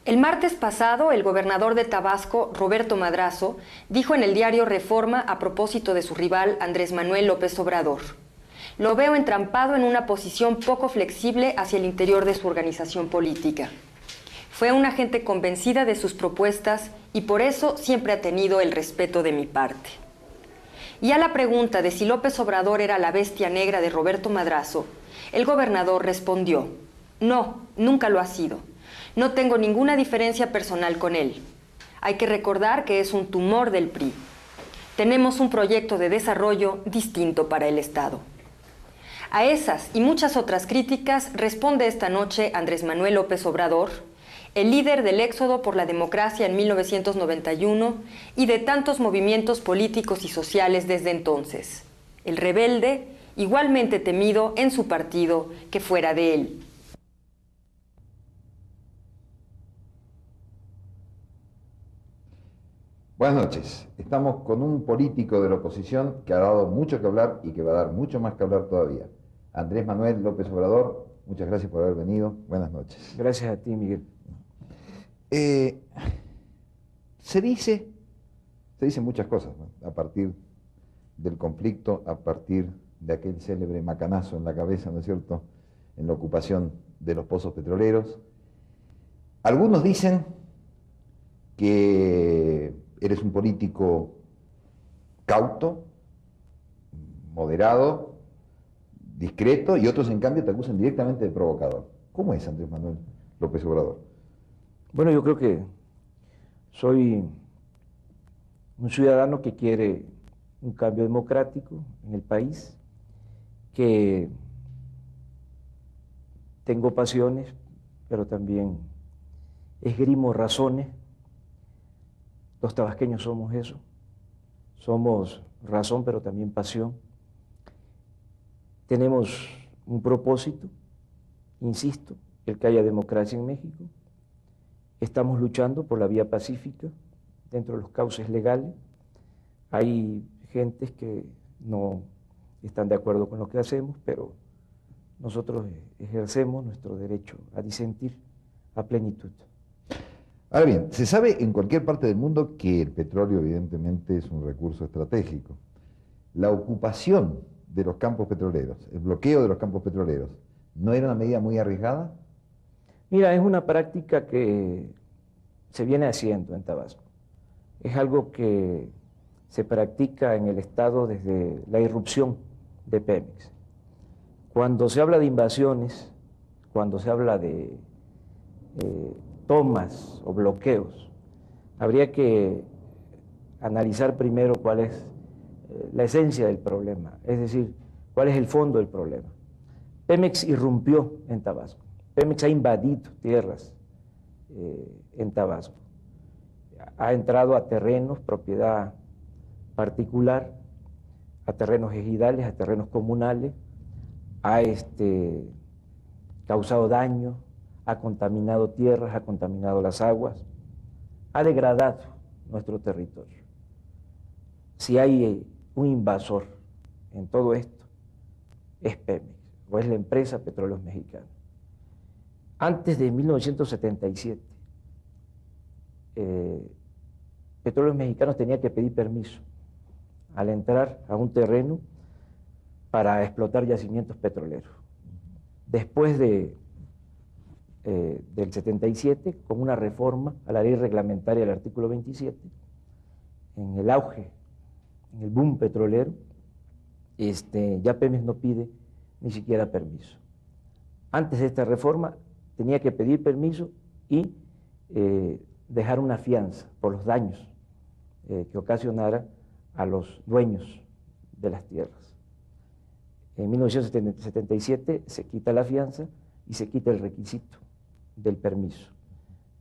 El martes pasado, el gobernador de Tabasco, Roberto Madrazo, dijo en el diario Reforma a propósito de su rival Andrés Manuel López Obrador: "Lo veo entrampado en una posición poco flexible hacia el interior de su organización política. Fue una gente convencida de sus propuestas y por eso siempre ha tenido el respeto de mi parte". Y a la pregunta de si López Obrador era la bestia negra de Roberto Madrazo, el gobernador respondió: "No, nunca lo ha sido. No tengo ninguna diferencia personal con él. Hay que recordar que es un tumor del PRI. Tenemos un proyecto de desarrollo distinto para el Estado". A esas y muchas otras críticas responde esta noche Andrés Manuel López Obrador, el líder del éxodo por la democracia en 1991 y de tantos movimientos políticos y sociales desde entonces. El rebelde, igualmente temido en su partido que fuera de él. Buenas noches. Estamos con un político de la oposición que ha dado mucho que hablar y que va a dar mucho más que hablar todavía. Andrés Manuel López Obrador, muchas gracias por haber venido. Buenas noches. Gracias a ti, Miguel. Se dicen muchas cosas, ¿no? A partir del conflicto, a partir de aquel célebre macanazo en la cabeza, ¿no es cierto?, en la ocupación de los pozos petroleros. Algunos dicen que eres un político cauto, moderado, discreto, y otros en cambio te acusan directamente de provocador. ¿Cómo es Andrés Manuel López Obrador? Bueno, yo creo que soy un ciudadano que quiere un cambio democrático en el país, que tengo pasiones, pero también esgrimo razones. Los tabasqueños somos eso, somos razón, pero también pasión. Tenemos un propósito, insisto, el que haya democracia en México. Estamos luchando por la vía pacífica, dentro de los cauces legales. Hay gentes que no están de acuerdo con lo que hacemos, pero nosotros ejercemos nuestro derecho a disentir a plenitud. Ahora bien, se sabe en cualquier parte del mundo que el petróleo evidentemente es un recurso estratégico. La ocupación de los campos petroleros, el bloqueo de los campos petroleros, ¿no era una medida muy arriesgada? Mira, es una práctica que se viene haciendo en Tabasco. Es algo que se practica en el Estado desde la irrupción de Pemex. Cuando se habla de invasiones, cuando se habla de tomas o bloqueos, habría que analizar primero cuál es la esencia del problema, es decir, cuál es el fondo del problema. Pemex irrumpió en Tabasco, Pemex ha invadido tierras en Tabasco, ha entrado a terrenos, propiedad particular, a terrenos ejidales, a terrenos comunales, ha causado daño, ha contaminado tierras, ha contaminado las aguas, ha degradado nuestro territorio. Si hay un invasor en todo esto, es Pemex, o es la empresa Petróleos Mexicanos. Antes de 1977, Petróleos Mexicanos tenía que pedir permiso al entrar a un terreno para explotar yacimientos petroleros. Después del 77, con una reforma a la ley reglamentaria del artículo 27, en el auge, en el boom petrolero, ya Pemex no pide ni siquiera permiso. Antes de esta reforma tenía que pedir permiso y dejar una fianza por los daños que ocasionara a los dueños de las tierras. En 1977 se quita la fianza y se quita el requisito del permiso.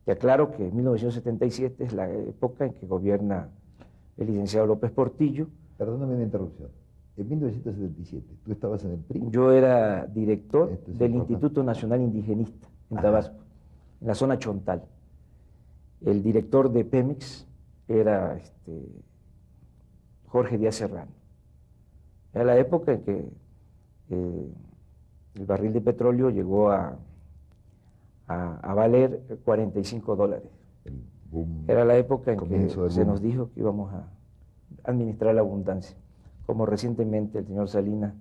Te aclaro que 1977 es la época en que gobierna el licenciado López Portillo. Perdóname la interrupción. En 1977, ¿tú estabas en el PRI? Yo era director del Instituto Nacional Indigenista en Tabasco, en la zona Chontal. El director de Pemex era Jorge Díaz Serrano. Era la época en que el barril de petróleo llegó a a valer $45. El boom, Era la época en que comienzo del se boom. nos dijo que íbamos a administrar la abundancia, como recientemente el señor Salinas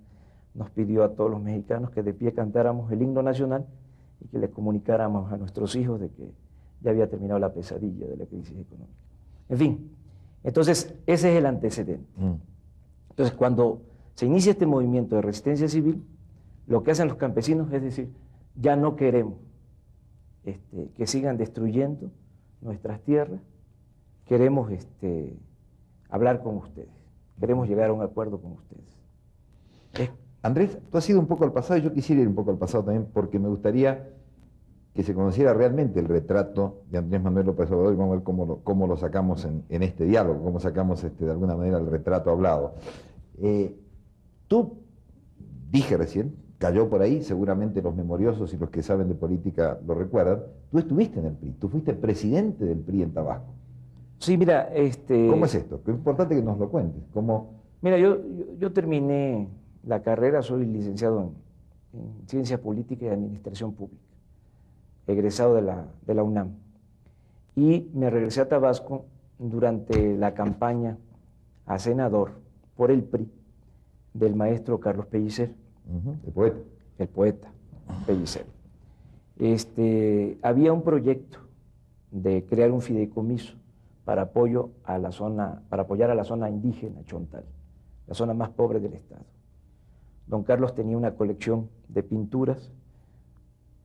nos pidió a todos los mexicanos que de pie cantáramos el himno nacional y que le comunicáramos a nuestros hijos de que ya había terminado la pesadilla de la crisis económica. En fin, entonces ese es el antecedente. Entonces, cuando se inicia este movimiento de resistencia civil, lo que hacen los campesinos es decir, ya no queremos que sigan destruyendo nuestras tierras, queremos hablar con ustedes, queremos llegar a un acuerdo con ustedes. Andrés, tú has ido un poco al pasado y yo quisiera ir un poco al pasado también porque me gustaría que se conociera realmente el retrato de Andrés Manuel López Obrador y vamos a ver cómo lo sacamos en este diálogo, cómo sacamos de alguna manera el retrato hablado. Tú, dije recién, cayó por ahí, seguramente los memoriosos y los que saben de política lo recuerdan, tú estuviste en el PRI, tú fuiste presidente del PRI en Tabasco. Sí, mira, ¿Cómo es esto? Es importante que nos lo cuentes. Mira, yo terminé la carrera, soy licenciado en Ciencias Políticas y Administración Pública, egresado de la UNAM. Y me regresé a Tabasco durante la campaña a senador por el PRI del maestro Carlos Pellicer. El poeta. El poeta Pellicer. Había un proyecto de crear un fideicomiso para apoyar a la zona indígena Chontal, la zona más pobre del estado. Don Carlos tenía una colección de pinturas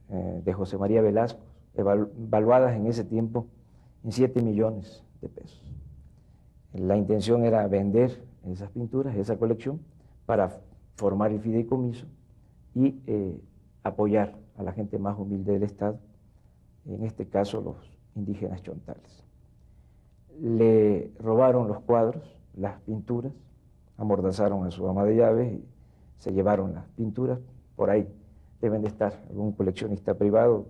de José María Velasco, evaluadas en ese tiempo en 7 millones de pesos. La intención era vender esas pinturas, esa colección, para formar el fideicomiso y apoyar a la gente más humilde del estado, en este caso los indígenas chontales. Le robaron los cuadros, las pinturas, amordazaron a su ama de llaves y se llevaron las pinturas. Por ahí deben de estar algún coleccionista privado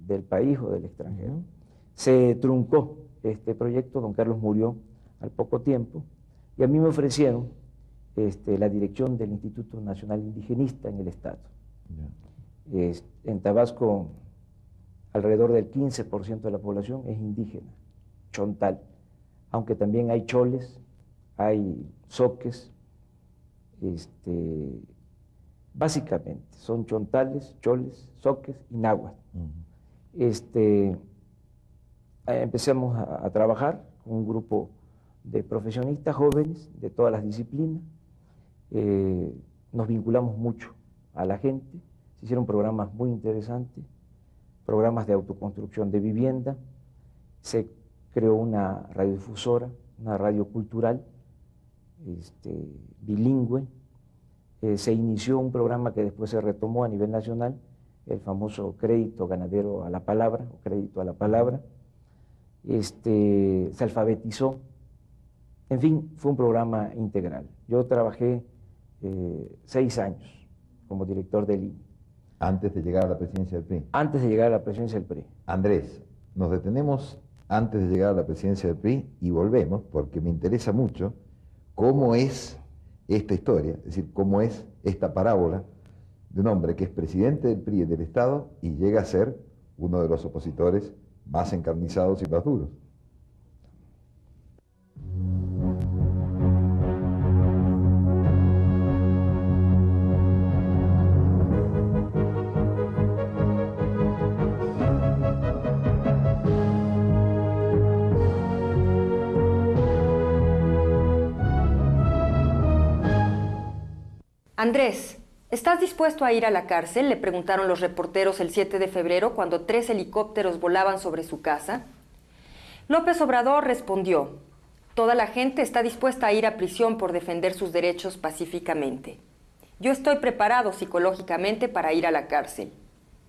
del país o del extranjero. Se truncó este proyecto, don Carlos murió al poco tiempo y a mí me ofrecieron la dirección del Instituto Nacional Indigenista en el estado. En Tabasco alrededor del 15% de la población es indígena, chontal, aunque también hay choles, hay zoques, básicamente son chontales, choles, zoques y náhuatl. Empezamos a trabajar con un grupo de profesionistas jóvenes de todas las disciplinas, nos vinculamos mucho a la gente, se hicieron programas muy interesantes, programas de autoconstrucción de vivienda, se creó una radiodifusora, una radio cultural, bilingüe, se inició un programa que después se retomó a nivel nacional, el famoso crédito ganadero a la palabra, o crédito a la palabra, se alfabetizó, en fin, fue un programa integral. Yo trabajé 6 años como director del INE. Antes de llegar a la presidencia del PRI. Antes de llegar a la presidencia del PRI. Andrés, nos detenemos antes de llegar a la presidencia del PRI y volvemos porque me interesa mucho cómo es esta historia, es decir, cómo es esta parábola de un hombre que es presidente del PRI y del Estado y llega a ser uno de los opositores más encarnizados y más duros. Andrés, ¿estás dispuesto a ir a la cárcel?, le preguntaron los reporteros el 7 de febrero cuando 3 helicópteros volaban sobre su casa. López Obrador respondió: toda la gente está dispuesta a ir a prisión por defender sus derechos pacíficamente. Yo estoy preparado psicológicamente para ir a la cárcel.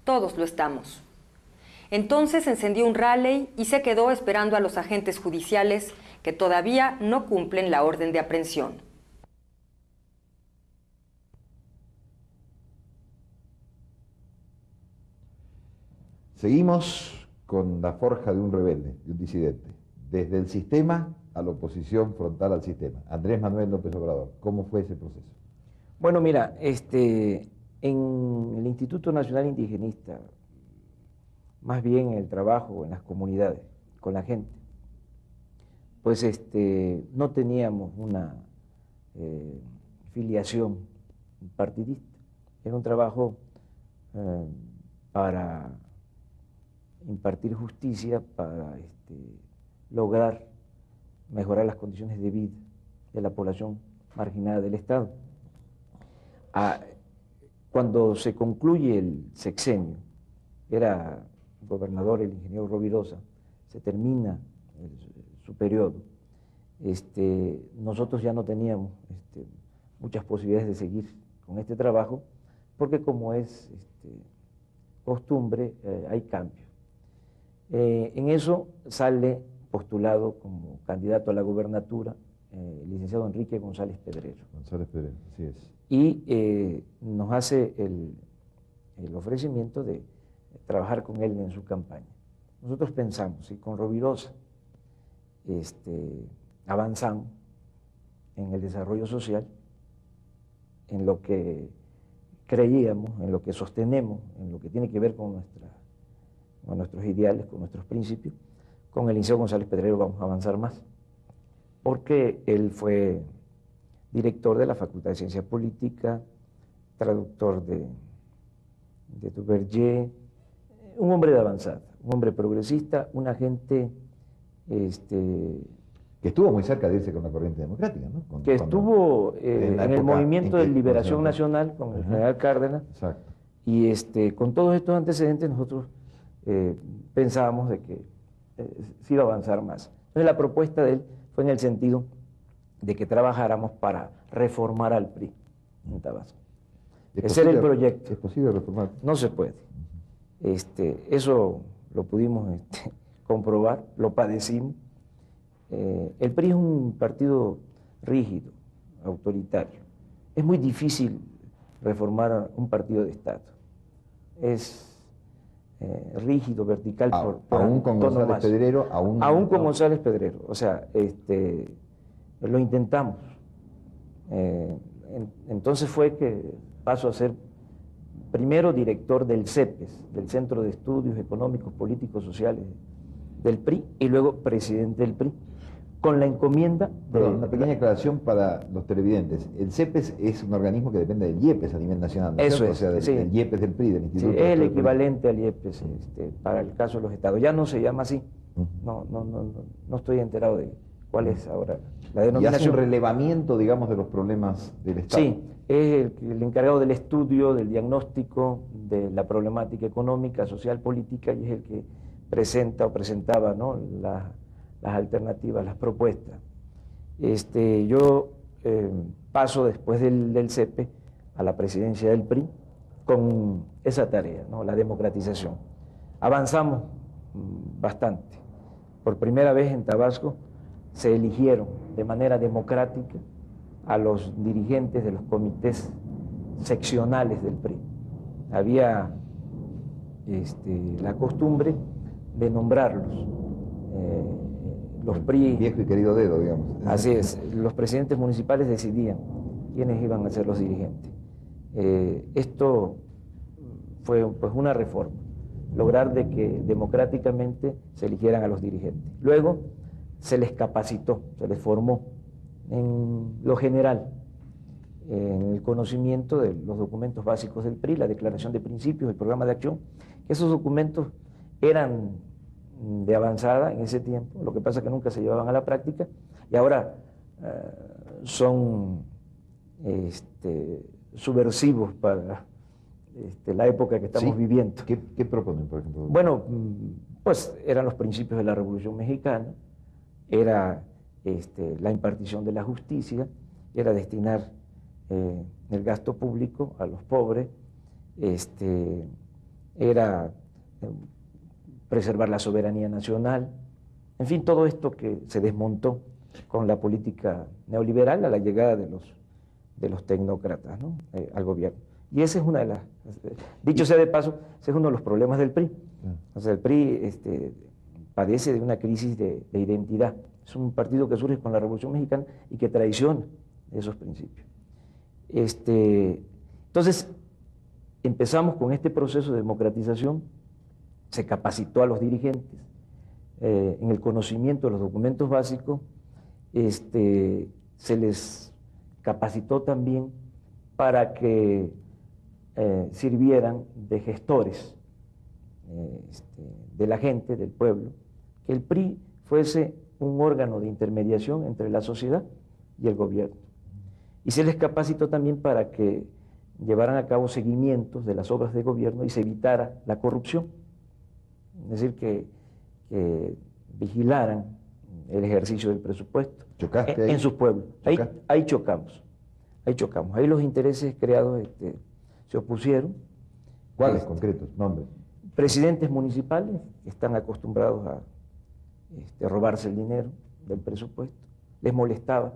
Todos lo estamos. Entonces encendió un rally y se quedó esperando a los agentes judiciales que todavía no cumplen la orden de aprehensión. Seguimos con la forja de un rebelde, de un disidente, desde el sistema a la oposición frontal al sistema. Andrés Manuel López Obrador, ¿cómo fue ese proceso? Bueno, mira, En el Instituto Nacional Indigenista, más bien en el trabajo en las comunidades, con la gente, pues no teníamos una filiación partidista. Era un trabajo para impartir justicia, para lograr mejorar las condiciones de vida de la población marginada del Estado. Cuando se concluye el sexenio, era gobernador el ingeniero Rovirosa, se termina su periodo, nosotros ya no teníamos muchas posibilidades de seguir con este trabajo, porque como es costumbre, hay cambios. En eso sale postulado como candidato a la gobernatura el licenciado Enrique González Pedrero. González Pedrero, así es. Y nos hace el ofrecimiento de trabajar con él en su campaña. Nosotros pensamos, si con Rovirosa avanzamos en el desarrollo social, en lo que creíamos, en lo que sostenemos, en lo que tiene que ver con nuestros ideales, con nuestros principios, con el licenciado González Pedrero vamos a avanzar más, porque él fue director de la Facultad de Ciencia Política, traductor de Duverger, un hombre de avanzada, un hombre progresista, una gente que estuvo muy cerca de irse con la corriente democrática, ¿no? Que estuvo en el movimiento de liberación nacional con el general Cárdenas. Exacto. Y con todos estos antecedentes nosotros pensábamos de que se iba a avanzar más. Entonces la propuesta de él fue en el sentido de que trabajáramos para reformar al PRI en Tabasco. Ese era el proyecto. ¿Es posible reformar? No se puede. Eso lo pudimos comprobar, lo padecimos. El PRI es un partido rígido, autoritario. Es muy difícil reformar un partido de Estado. Es rígido, vertical. Aún con González Pedrero. Aún con González Pedrero. O sea, lo intentamos. Entonces fue que paso a ser primero director del CEPES, del Centro de Estudios Económicos, Políticos, Sociales del PRI, y luego presidente del PRI, con la encomienda... Perdón, una pequeña aclaración para los televidentes. El CEPES es un organismo que depende del IEPES a nivel nacional, ¿no? Eso es, o sea, del IEPES del PRI, del Instituto. Sí, es el equivalente al IEPES para el caso de los estados. Ya no se llama así. No estoy enterado de cuál es ahora la denominación. Y hace un relevamiento, digamos, de los problemas del Estado. Sí, es el encargado del estudio, del diagnóstico, de la problemática económica, social, política, y es el que presenta o presentaba, ¿no?, las alternativas, las propuestas. Yo paso después del CEPE a la presidencia del PRI con esa tarea, ¿no?, la democratización. Avanzamos bastante. Por primera vez en Tabasco se eligieron de manera democrática a los dirigentes de los comités seccionales del PRI. Había la costumbre de nombrarlos. Los PRI... Viejo y querido dedo, digamos. Así es, los presidentes municipales decidían quiénes iban a ser los dirigentes. Esto fue pues una reforma, lograr de que democráticamente se eligieran a los dirigentes. Luego se les capacitó, se les formó en lo general, en el conocimiento de los documentos básicos del PRI, la declaración de principios, el programa de acción. Esos documentos eran de avanzada en ese tiempo, lo que pasa es que nunca se llevaban a la práctica, y ahora son subversivos para la época que estamos viviendo. ¿Qué proponen, por ejemplo? Bueno, pues eran los principios de la Revolución Mexicana, era la impartición de la justicia, era destinar el gasto público a los pobres, era preservar la soberanía nacional, en fin, todo esto que se desmontó con la política neoliberal a la llegada de los tecnócratas, ¿no?, al gobierno. Y esa es una de las, dicho sea de paso, ese es uno de los problemas del PRI. O sea, el PRI padece de una crisis de identidad. Es un partido que surge con la Revolución Mexicana y que traiciona esos principios. Entonces, empezamos con este proceso de democratización, se capacitó a los dirigentes en el conocimiento de los documentos básicos, se les capacitó también para que sirvieran de gestores de la gente, del pueblo, que el PRI fuese un órgano de intermediación entre la sociedad y el gobierno. Y se les capacitó también para que llevaran a cabo seguimientos de las obras de gobierno y se evitara la corrupción. Es decir, que vigilaran el ejercicio del presupuesto en sus pueblos. Ahí chocamos. Ahí los intereses creados se opusieron. ¿Cuáles concretos? Nombres. Presidentes municipales que están acostumbrados a robarse el dinero del presupuesto. Les molestaba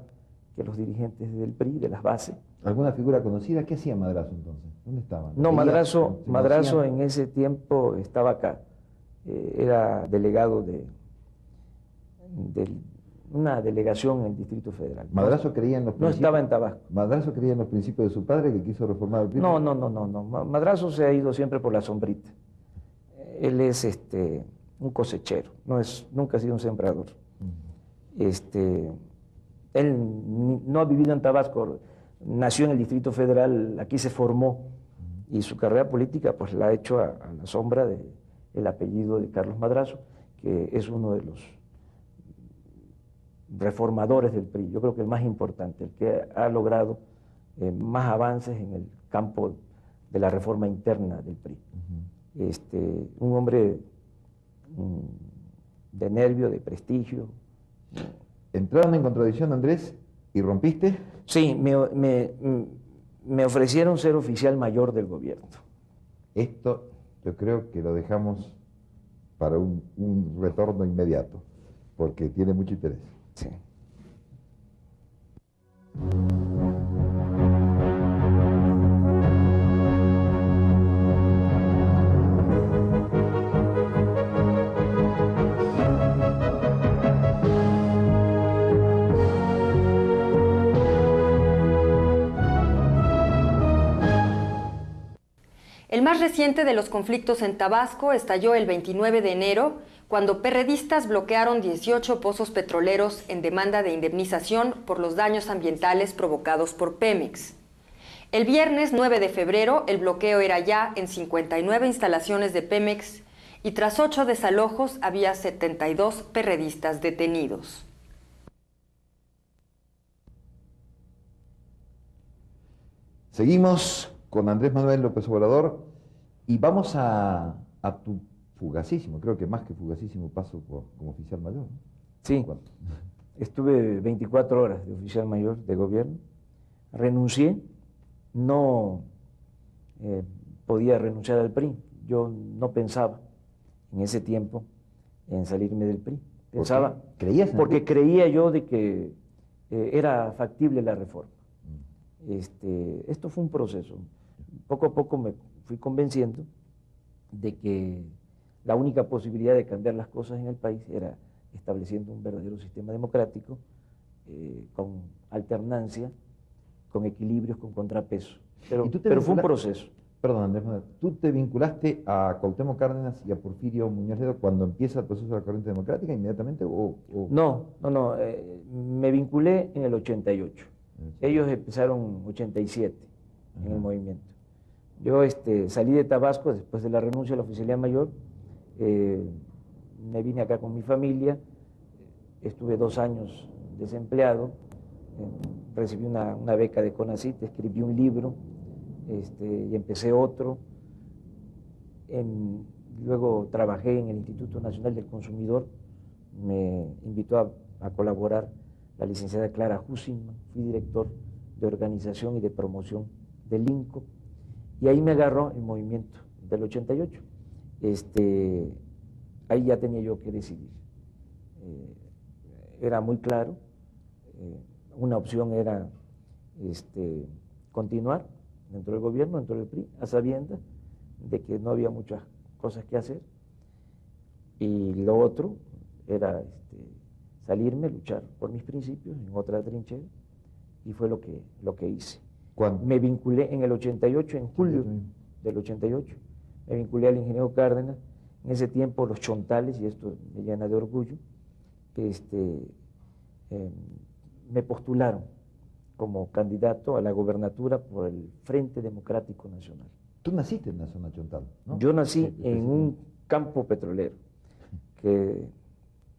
que los dirigentes del PRI, de las bases. ¿Alguna figura conocida? ¿Qué hacía Madrazo entonces? ¿Dónde estaba? No, Madrazo en ese tiempo estaba acá. Era delegado de una delegación en el Distrito Federal. ¿Madrazo creía en los principios? No estaba en Tabasco. ¿Madrazo creía en los principios de su padre que quiso reformar el PRI? No. Madrazo se ha ido siempre por la sombrita. Él es un cosechero, nunca ha sido un sembrador. Él no ha vivido en Tabasco, nació en el Distrito Federal, aquí se formó, y su carrera política pues la ha hecho a la sombra del apellido de Carlos Madrazo, que es uno de los reformadores del PRI, yo creo que el más importante, el que ha logrado más avances en el campo de la reforma interna del PRI. Un hombre de nervio, de prestigio. ¿Entraron en contradicción, Andrés, y rompiste? Sí, me ofrecieron ser oficial mayor del gobierno. Esto yo creo que lo dejamos para un retorno inmediato, porque tiene mucho interés. Sí. El más reciente de los conflictos en Tabasco estalló el 29 de enero, cuando perredistas bloquearon 18 pozos petroleros en demanda de indemnización por los daños ambientales provocados por Pemex. El viernes 9 de febrero, el bloqueo era ya en 59 instalaciones de Pemex y tras 8 desalojos había 72 perredistas detenidos. Seguimos con Andrés Manuel López Obrador y vamos a tu fugacísimo, creo que más que fugacísimo paso como oficial mayor. Sí, estuve 24 horas de oficial mayor de gobierno, renuncié, no podía renunciar al PRI, yo no pensaba en ese tiempo en salirme del PRI, pensaba, porque creía yo de que era factible la reforma. Esto fue un proceso, poco a poco me fui convenciendo de que la única posibilidad de cambiar las cosas en el país era estableciendo un verdadero sistema democrático con alternancia, con equilibrios, con contrapesos. Pero fue un proceso. Perdón, Andrés Manuel, ¿tú te vinculaste a Cuauhtémoc Cárdenas y a Porfirio Muñoz Ledo cuando empieza el proceso de la corriente democrática inmediatamente? No, me vinculé en el 88. Ellos empezaron 87 en el movimiento. Yo salí de Tabasco después de la renuncia a la oficialía mayor, me vine acá con mi familia, estuve 2 años desempleado, recibí una beca de CONACYT, escribí un libro y empecé otro. Luego trabajé en el Instituto Nacional del Consumidor, me invitó a colaborar la licenciada Clara Hussinman, fui director de organización y de promoción del INCO, y ahí me agarró el movimiento del 88. Ahí ya tenía yo que decidir. Era muy claro, una opción era continuar dentro del gobierno, dentro del PRI, a sabiendas de que no había muchas cosas que hacer, y lo otro era salirme, luchar por mis principios en otra trinchera, y fue lo que hice. ¿Cuándo? Me vinculé en el 88, en julio, del 88. Me vinculé al ingeniero Cárdenas. En ese tiempo los chontales, y esto me llena de orgullo, me postularon como candidato a la gobernatura por el Frente Democrático Nacional. Tú naciste en la zona chontal, ¿no? Yo nací Sí, en un campo petrolero que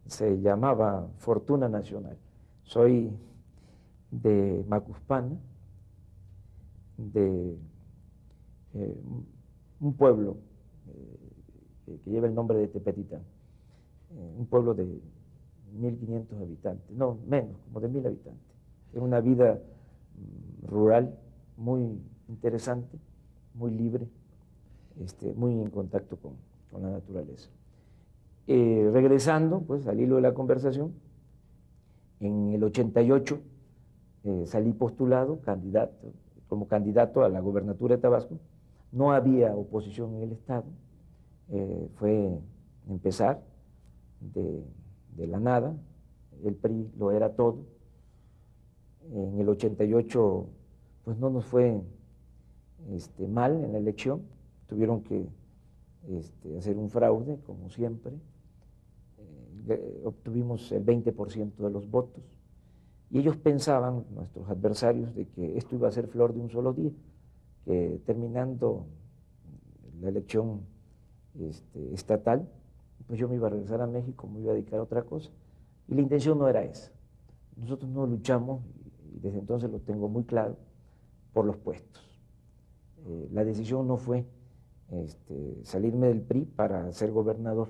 se llamaba Fortuna Nacional. Soy de Macuspana, de un pueblo que lleva el nombre de Tepetitán, un pueblo de 1.500 habitantes, no, menos, como de 1.000 habitantes. Es una vida rural muy interesante, muy libre, muy en contacto con la naturaleza. Regresando, pues, al hilo de la conversación, en el 88 salí postulado como candidato a la gobernatura de Tabasco. No había oposición en el Estado, fue empezar de la nada, el PRI lo era todo. En el 88 pues no nos fue mal en la elección, tuvieron que hacer un fraude, como siempre. Obtuvimos el 20% de los votos, y ellos pensaban, nuestros adversarios, de que esto iba a ser flor de un solo día, que terminando la elección estatal, pues yo me iba a regresar a México, me iba a dedicar a otra cosa, y la intención no era esa. Nosotros no luchamos, y desde entonces lo tengo muy claro, por los puestos. La decisión no fue salirme del PRI para ser gobernador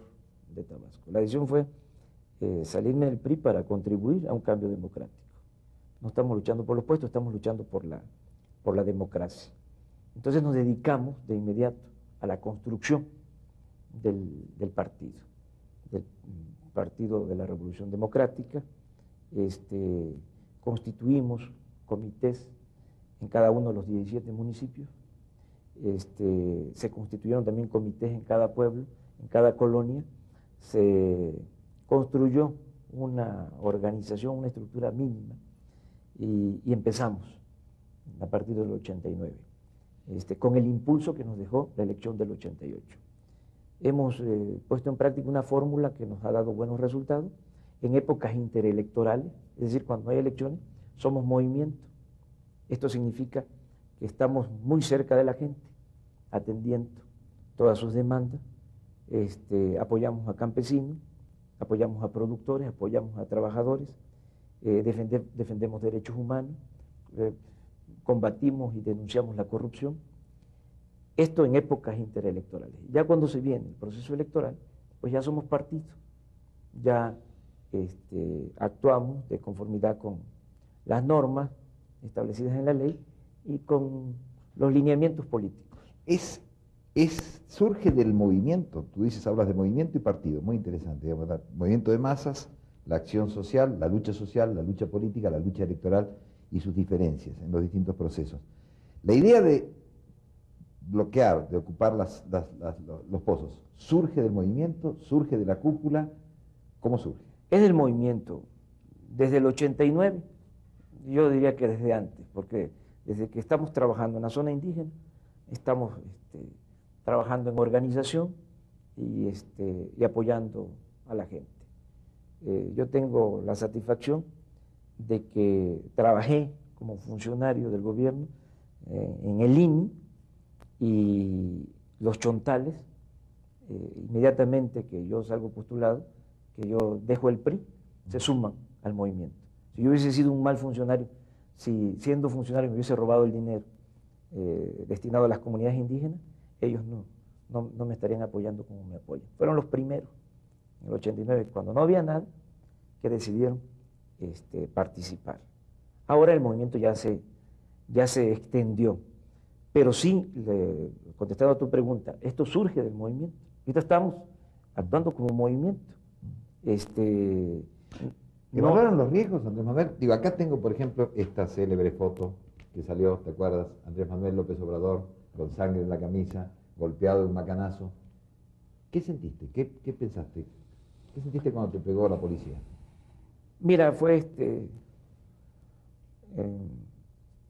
de Tabasco. La decisión fue salirme del PRI para contribuir a un cambio democrático. No estamos luchando por los puestos, estamos luchando por la democracia. Entonces nos dedicamos de inmediato a la construcción del Partido de la Revolución Democrática. Constituimos comités en cada uno de los 17 municipios. Se constituyeron también comités en cada pueblo, en cada colonia. Se construyó una organización, una estructura mínima, y empezamos a partir del 89, con el impulso que nos dejó la elección del 88. Hemos puesto en práctica una fórmula que nos ha dado buenos resultados en épocas interelectorales, es decir, cuando hay elecciones, somos movimiento. Esto significa que estamos muy cerca de la gente, atendiendo todas sus demandas, apoyamos a campesinos, apoyamos a productores, apoyamos a trabajadores, defendemos derechos humanos, combatimos y denunciamos la corrupción. Esto en épocas interelectorales. Ya cuando se viene el proceso electoral, pues ya somos partido, ya actuamos de conformidad con las normas establecidas en la ley y con los lineamientos políticos. Surge del movimiento, tú dices, hablas de movimiento y partido, muy interesante, digamos, movimiento de masas, la acción social, la lucha política, la lucha electoral y sus diferencias en los distintos procesos. La idea de bloquear, de ocupar los pozos, ¿surge del movimiento, surge de la cúpula? ¿Cómo surge? Es del movimiento, desde el 89, yo diría que desde antes, porque desde que estamos trabajando en la zona indígena, estamos trabajando en organización y apoyando a la gente. Yo tengo la satisfacción de que trabajé como funcionario del gobierno en el INI, y los chontales, inmediatamente que yo salgo postulado, que yo dejo el PRI, se suman al movimiento. Si yo hubiese sido un mal funcionario, si siendo funcionario me hubiese robado el dinero destinado a las comunidades indígenas, ellos no me estarían apoyando como me apoyan. Fueron los primeros, en el 89, cuando no había nada, que decidieron participar. Ahora el movimiento ya se extendió, pero sí, contestando a tu pregunta, esto surge del movimiento. Ahorita estamos actuando como movimiento. ¿Evaluaron los riesgos, Andrés Manuel? Digo, acá tengo, por ejemplo, esta célebre foto que salió, ¿te acuerdas? Andrés Manuel López Obrador, con sangre en la camisa, golpeado de un macanazo. ¿Qué sentiste? ¿Qué pensaste? ¿Qué sentiste cuando te pegó la policía? Mira, fue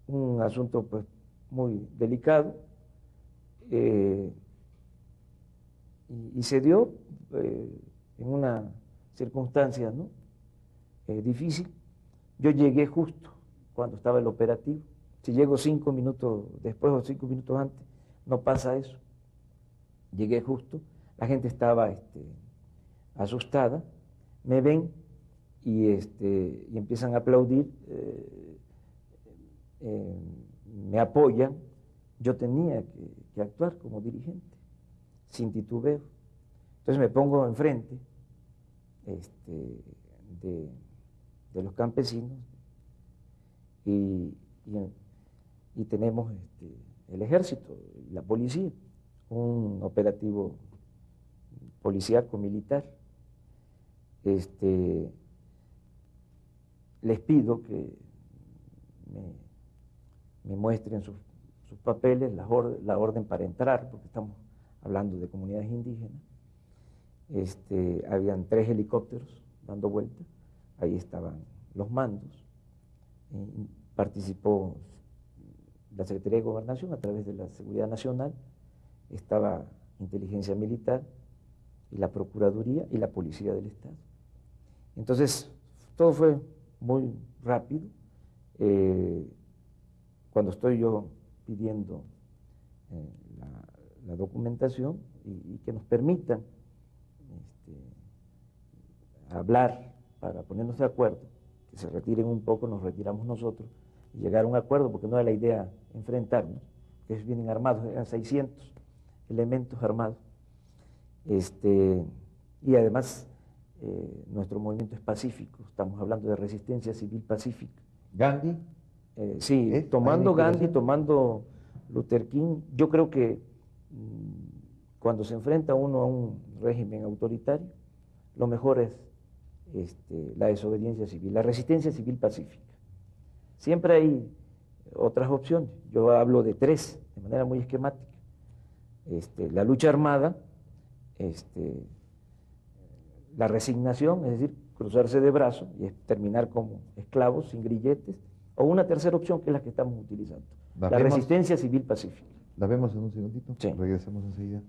un asunto pues muy delicado. y se dio en una circunstancia, ¿no? Difícil. Yo llegué justo cuando estaba el operativo. Si llego 5 minutos después o 5 minutos antes, no pasa eso. Llegué justo, la gente estaba asustada, me ven y empiezan a aplaudir, me apoyan. Yo tenía que actuar como dirigente, sin titubeo. Entonces me pongo enfrente de los campesinos y tenemos el ejército y la policía, un operativo policíaco militar. Les pido que me muestren sus papeles, la orden para entrar, porque estamos hablando de comunidades indígenas. Habían 3 helicópteros dando vuelta, ahí estaban los mandos, participó la Secretaría de Gobernación a través de la Seguridad Nacional, estaba Inteligencia Militar y la Procuraduría y la Policía del Estado. Entonces, todo fue muy rápido. Cuando estoy yo pidiendo la documentación y que nos permitan hablar para ponernos de acuerdo, que se retiren un poco, nos retiramos nosotros y llegar a un acuerdo, porque no era la idea enfrentarnos, que ellos vienen armados, eran 600 elementos armados, y además nuestro movimiento es pacífico, estamos hablando de resistencia civil pacífica. ¿Gandhi? Sí, tomando Gandhi, tomando Luther King. Yo creo que cuando se enfrenta uno a un régimen autoritario, lo mejor es la desobediencia civil, la resistencia civil pacífica. Siempre hay otras opciones, yo hablo de 3, de manera muy esquemática. La lucha armada, la resignación, es decir, cruzarse de brazos y terminar como esclavos, sin grilletes, o una tercera opción que es la que estamos utilizando, la resistencia civil pacífica. ¿La vemos en un segundito? Sí. Regresamos enseguida.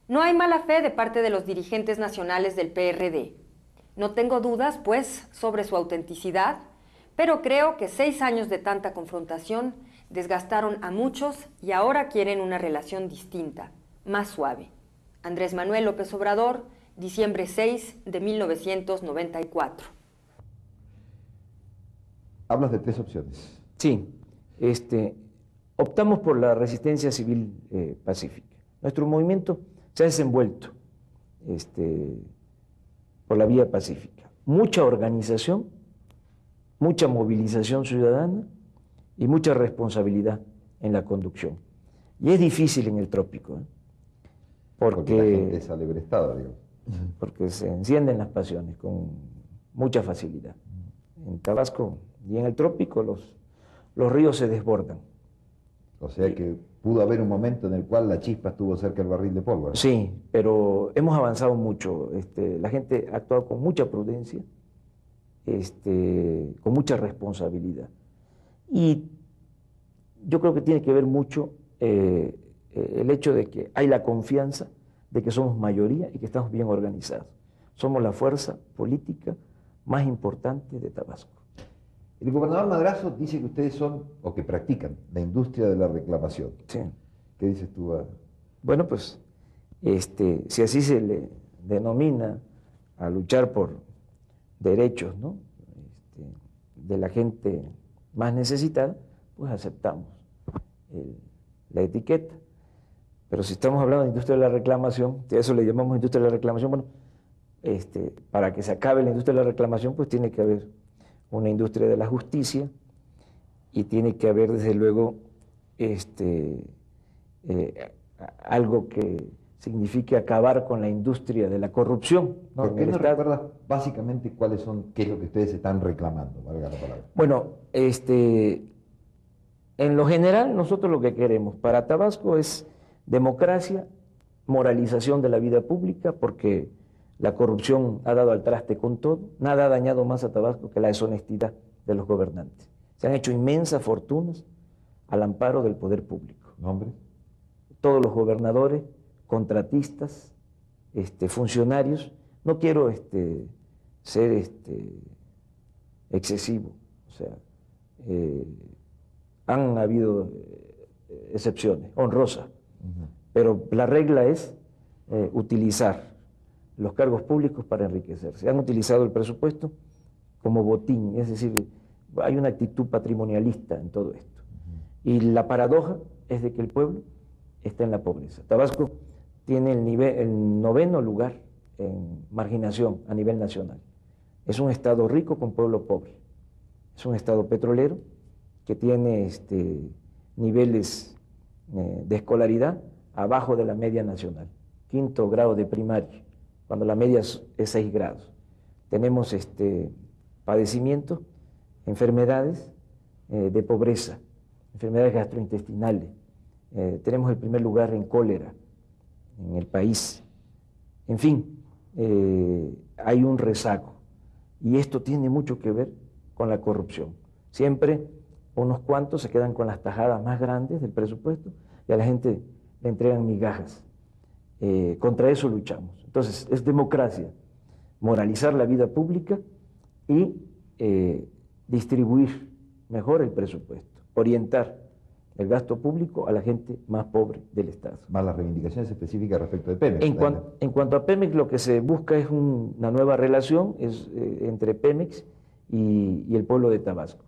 No hay mala fe de parte de los dirigentes nacionales del PRD. No tengo dudas, pues, sobre su autenticidad, pero creo que 6 años de tanta confrontación desgastaron a muchos y ahora quieren una relación distinta, más suave. Andrés Manuel López Obrador, diciembre 6 de 1994. Hablas de 3 opciones. Sí, optamos por la resistencia civil pacífica. Nuestro movimiento se ha desenvuelto por la vía pacífica. Mucha organización, mucha movilización ciudadana y mucha responsabilidad en la conducción. Y es difícil en el trópico, Porque la gente es alebrestada, digo. Porque se encienden las pasiones con mucha facilidad. En Tabasco y en el trópico los ríos se desbordan. O sea que pudo haber un momento en el cual la chispa estuvo cerca del barril de pólvora. Sí, pero hemos avanzado mucho. La gente ha actuado con mucha prudencia, con mucha responsabilidad. Y yo creo que tiene que ver mucho el hecho de que hay la confianza de que somos mayoría y que estamos bien organizados. Somos la fuerza política más importante de Tabasco. El gobernador Madrazo dice que ustedes son, o que practican, la industria de la reclamación. Sí. ¿Qué dices tú? Bueno, pues, si así se le denomina a luchar por derechos, ¿no? De la gente más necesitada, pues aceptamos la etiqueta. Pero si estamos hablando de industria de la reclamación, a eso le llamamos industria de la reclamación, bueno, para que se acabe la industria de la reclamación, pues tiene que haber una industria de la justicia y tiene que haber, desde luego, algo que signifique acabar con la industria de la corrupción, ¿no? ¿Por qué en el no Estado. recuerdas básicamente cuáles son, qué es lo que ustedes están reclamando, valga la palabra? Bueno, en lo general nosotros lo que queremos para Tabasco es democracia, moralización de la vida pública, porque la corrupción ha dado al traste con todo, nada ha dañado más a Tabasco que la deshonestidad de los gobernantes. Se han hecho inmensas fortunas al amparo del poder público. ¿Nombres? Todos los gobernadores, contratistas, funcionarios, no quiero ser excesivo, o sea, han habido excepciones, honrosas, pero la regla es utilizar los cargos públicos para enriquecerse. Han utilizado el presupuesto como botín, es decir, hay una actitud patrimonialista en todo esto. Y la paradoja es de que el pueblo está en la pobreza. Tabasco tiene el 9º lugar en marginación a nivel nacional. Es un estado rico con pueblo pobre. Es un estado petrolero que tiene niveles de escolaridad abajo de la media nacional. 5º grado de primaria, cuando la media es 6 grados. Tenemos padecimientos, enfermedades de pobreza, enfermedades gastrointestinales. Tenemos el primer lugar en cólera en el país. En fin, hay un rezago. Y esto tiene mucho que ver con la corrupción. Siempre unos cuantos se quedan con las tajadas más grandes del presupuesto y a la gente le entregan migajas. Contra eso luchamos. Entonces, es democracia, moralizar la vida pública y distribuir mejor el presupuesto, orientar el gasto público a la gente más pobre del Estado. Más las reivindicaciones específicas respecto de Pemex. En cuanto a Pemex, lo que se busca es una nueva relación entre Pemex y el pueblo de Tabasco.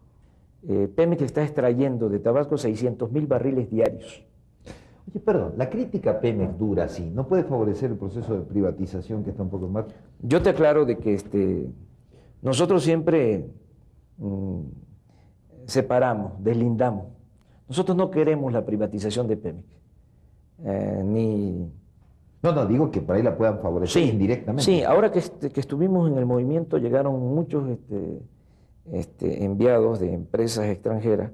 Pemex está extrayendo de Tabasco 600.000 barriles diarios. Oye, perdón, la crítica a Pemex dura así, ¿no puede favorecer el proceso de privatización que está un poco en marcha? Yo te aclaro de que nosotros siempre separamos, deslindamos. Nosotros no queremos la privatización de Pemex, ni... No, digo que por ahí la puedan favorecer indirectamente. Sí, ahora que estuvimos en el movimiento llegaron muchos enviados de empresas extranjeras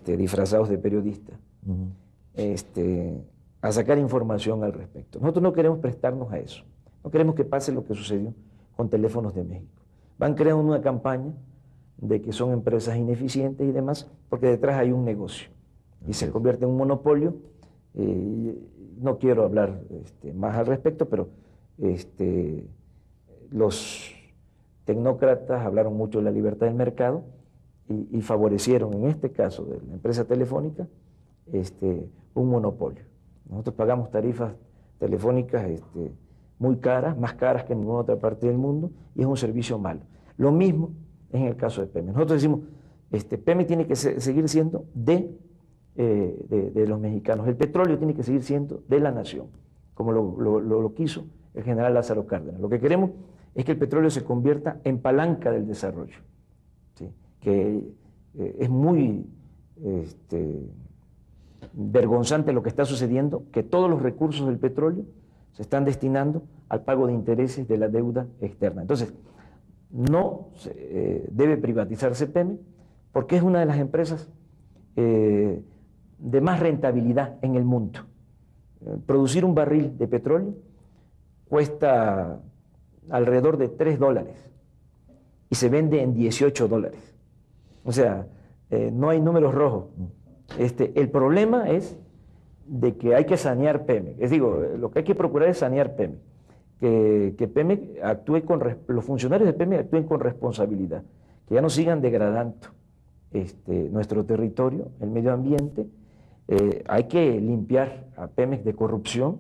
disfrazados de periodistas a sacar información al respecto. Nosotros no queremos prestarnos a eso, no queremos que pase lo que sucedió con Teléfonos de México. Van creando una campaña de que son empresas ineficientes y demás, porque detrás hay un negocio y se convierte en un monopolio. No quiero hablar más al respecto, pero los tecnócratas hablaron mucho de la libertad del mercado y favorecieron, en este caso de la empresa telefónica, un monopolio. Nosotros pagamos tarifas telefónicas muy caras, más caras que en ninguna otra parte del mundo, y es un servicio malo. Lo mismo es en el caso de Pemex. Nosotros decimos, Pemex tiene que seguir siendo de los mexicanos. El petróleo tiene que seguir siendo de la nación, como lo quiso el general Lázaro Cárdenas. Lo que queremos es que el petróleo se convierta en palanca del desarrollo, ¿sí? Que es muy vergonzante lo que está sucediendo, que todos los recursos del petróleo se están destinando al pago de intereses de la deuda externa. Entonces, no debe privatizarse Pemex porque es una de las empresas de más rentabilidad en el mundo. Producir un barril de petróleo cuesta alrededor de $3 y se vende en $18. O sea, no hay números rojos. El problema es de que hay que sanear Pemex. Lo que hay que procurar es sanear Pemex. Que Pemex actúe los funcionarios de Pemex actúen con responsabilidad, que ya no sigan degradando nuestro territorio, el medio ambiente. Hay que limpiar a Pemex de corrupción,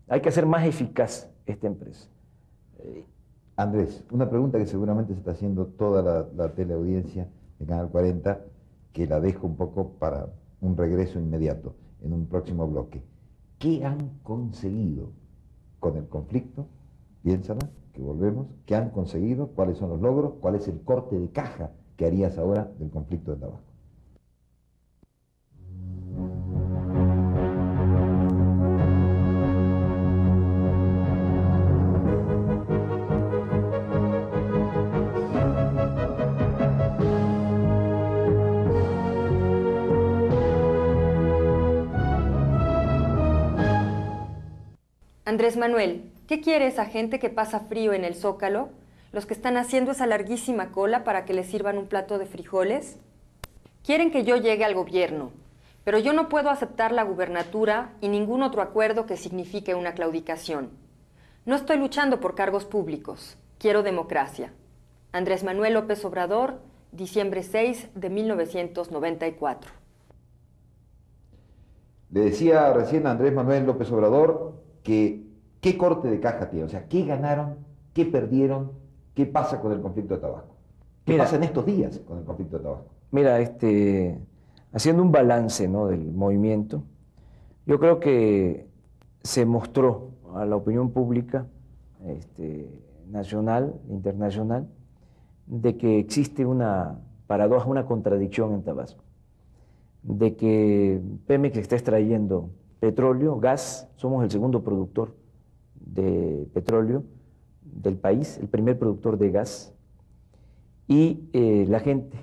hay que hacer más eficaz esta empresa. Andrés, una pregunta que seguramente se está haciendo toda la teleaudiencia de Canal 40, que la dejo un poco para un regreso inmediato en un próximo bloque. ¿Qué han conseguido con el conflicto? Piénsala, que volvemos. ¿Qué han conseguido? ¿Cuáles son los logros? ¿Cuál es el corte de caja que harías ahora del conflicto de Tabasco? Andrés Manuel, ¿qué quiere esa gente que pasa frío en el Zócalo? ¿Los que están haciendo esa larguísima cola para que les sirvan un plato de frijoles? Quieren que yo llegue al gobierno, pero yo no puedo aceptar la gubernatura y ningún otro acuerdo que signifique una claudicación. No estoy luchando por cargos públicos, quiero democracia. Andrés Manuel López Obrador, diciembre 6 de 1994. Le decía recién a Andrés Manuel López Obrador que qué corte de caja tiene, o sea, qué ganaron, qué perdieron, qué pasa con el conflicto de Tabasco. ¿Qué pasa en estos días con el conflicto de Tabasco? Mira, haciendo un balance, ¿no?, del movimiento, yo creo que se mostró a la opinión pública nacional, internacional, de que existe una paradoja, una contradicción en Tabasco, de que Pemex está extrayendo petróleo, gas, somos el segundo productor de petróleo del país, el primer productor de gas, y la gente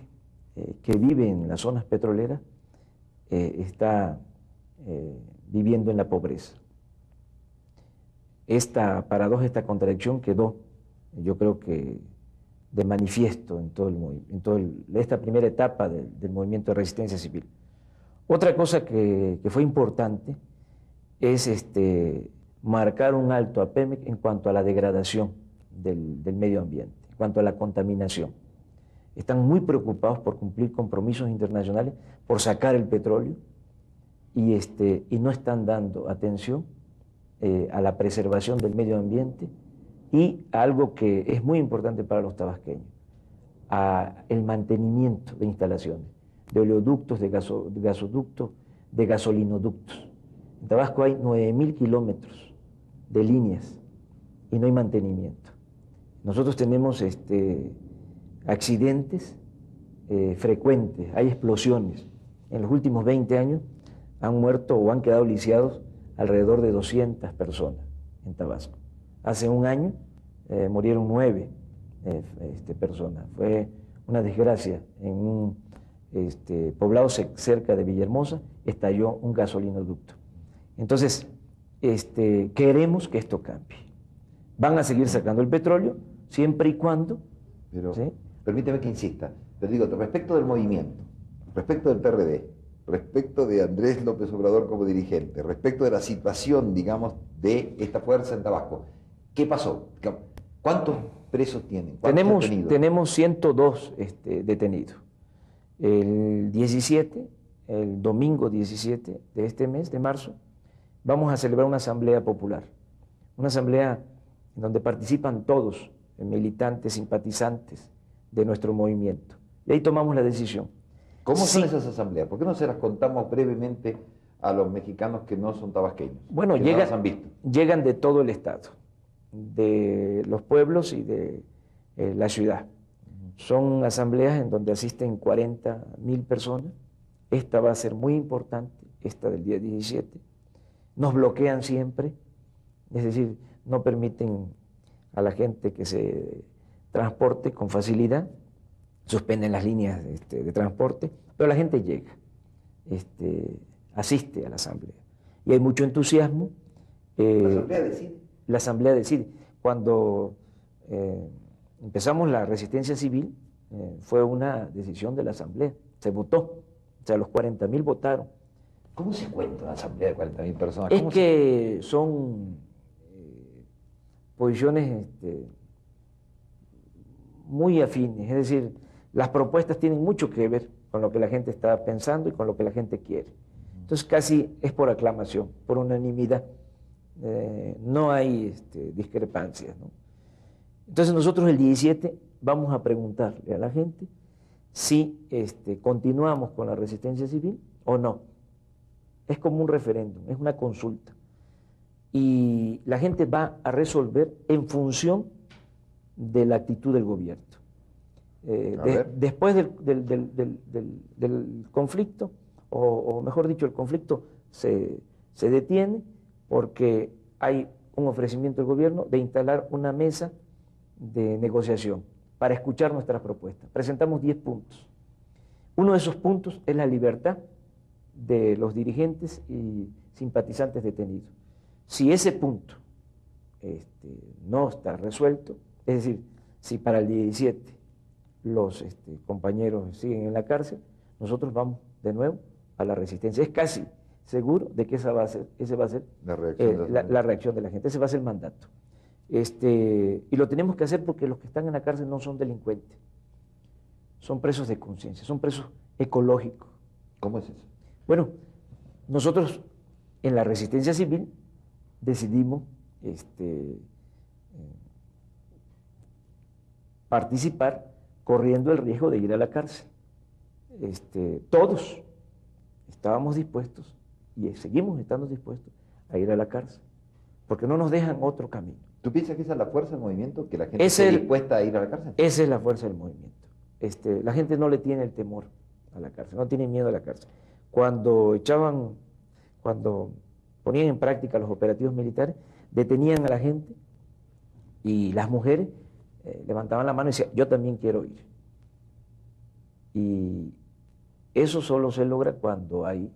que vive en las zonas petroleras está viviendo en la pobreza. Esta paradoja, esta contradicción quedó, yo creo que de manifiesto en esta primera etapa del movimiento de resistencia civil. Otra cosa que fue importante es marcar un alto a Pemex en cuanto a la degradación del medio ambiente, en cuanto a la contaminación. Están muy preocupados por cumplir compromisos internacionales, por sacar el petróleo, y no están dando atención a la preservación del medio ambiente y a algo que es muy importante para los tabasqueños, a el mantenimiento de instalaciones, de oleoductos, de gasoductos, de gasolinoductos. En Tabasco hay 9.000 kilómetros de líneas y no hay mantenimiento. Nosotros tenemos accidentes frecuentes, hay explosiones. En los últimos 20 años han muerto o han quedado lisiados alrededor de 200 personas en Tabasco. Hace un año murieron 9 personas. Fue una desgracia. En un poblado cerca de Villahermosa estalló un gasolinoducto. Entonces, queremos que esto cambie. Van a seguir sacando el petróleo siempre y cuando... Pero, ¿sí?, permíteme que insista, pero digo, respecto del movimiento, respecto del PRD, respecto de Andrés López Obrador como dirigente, respecto de la situación, digamos, de esta fuerza en Tabasco, ¿qué pasó? ¿Cuántos presos tienen? Tenemos 102 detenidos. El domingo 17 de este mes, de marzo, vamos a celebrar una asamblea popular, una asamblea en donde participan todos, militantes, simpatizantes de nuestro movimiento. Y ahí tomamos la decisión. ¿Cómo son esas asambleas? ¿Por qué no se las contamos brevemente a los mexicanos que no son tabasqueños? Bueno, que no las han visto. Llegan de todo el estado, de los pueblos y de la ciudad. Son asambleas en donde asisten 40.000 personas. Esta va a ser muy importante, esta del día 17. Nos bloquean siempre, es decir, no permiten a la gente que se transporte con facilidad, suspenden las líneas de transporte, pero la gente llega, asiste a la asamblea. Y hay mucho entusiasmo. ¿La asamblea decide? La asamblea decide. Cuando empezamos la resistencia civil, fue una decisión de la asamblea, se votó, o sea, los 40.000 votaron. ¿Cómo se cuenta una asamblea de 40.000 personas? Es que son posiciones muy afines, es decir, las propuestas tienen mucho que ver con lo que la gente está pensando y con lo que la gente quiere. Entonces casi es por aclamación, por unanimidad, no hay discrepancias, ¿no? Entonces nosotros el 17 vamos a preguntarle a la gente si continuamos con la resistencia civil o no. Es como un referéndum, es una consulta. Y la gente va a resolver en función de la actitud del gobierno. Después del conflicto, o mejor dicho, el conflicto se detiene porque hay un ofrecimiento del gobierno de instalar una mesa de negociación para escuchar nuestras propuestas. Presentamos 10 puntos. Uno de esos puntos es la libertad de los dirigentes y simpatizantes detenidos. Si ese punto no está resuelto, es decir, si para el 17 los compañeros siguen en la cárcel, nosotros vamos de nuevo a la resistencia. Es casi seguro de que ese va a ser la reacción de la gente, ese va a ser el mandato. Y lo tenemos que hacer porque los que están en la cárcel no son delincuentes, son presos de conciencia, son presos ecológicos. ¿Cómo es eso? Bueno, nosotros en la resistencia civil decidimos participar corriendo el riesgo de ir a la cárcel. Todos estábamos dispuestos y seguimos estando dispuestos a ir a la cárcel, porque no nos dejan otro camino. ¿Tú piensas que esa es la fuerza del movimiento, que la gente esté dispuesta a ir a la cárcel? Esa es la fuerza del movimiento. La gente no le tiene el temor a la cárcel, no tiene miedo a la cárcel. Cuando ponían en práctica los operativos militares, detenían a la gente y las mujeres levantaban la mano y decían, yo también quiero ir. Y eso solo se logra cuando hay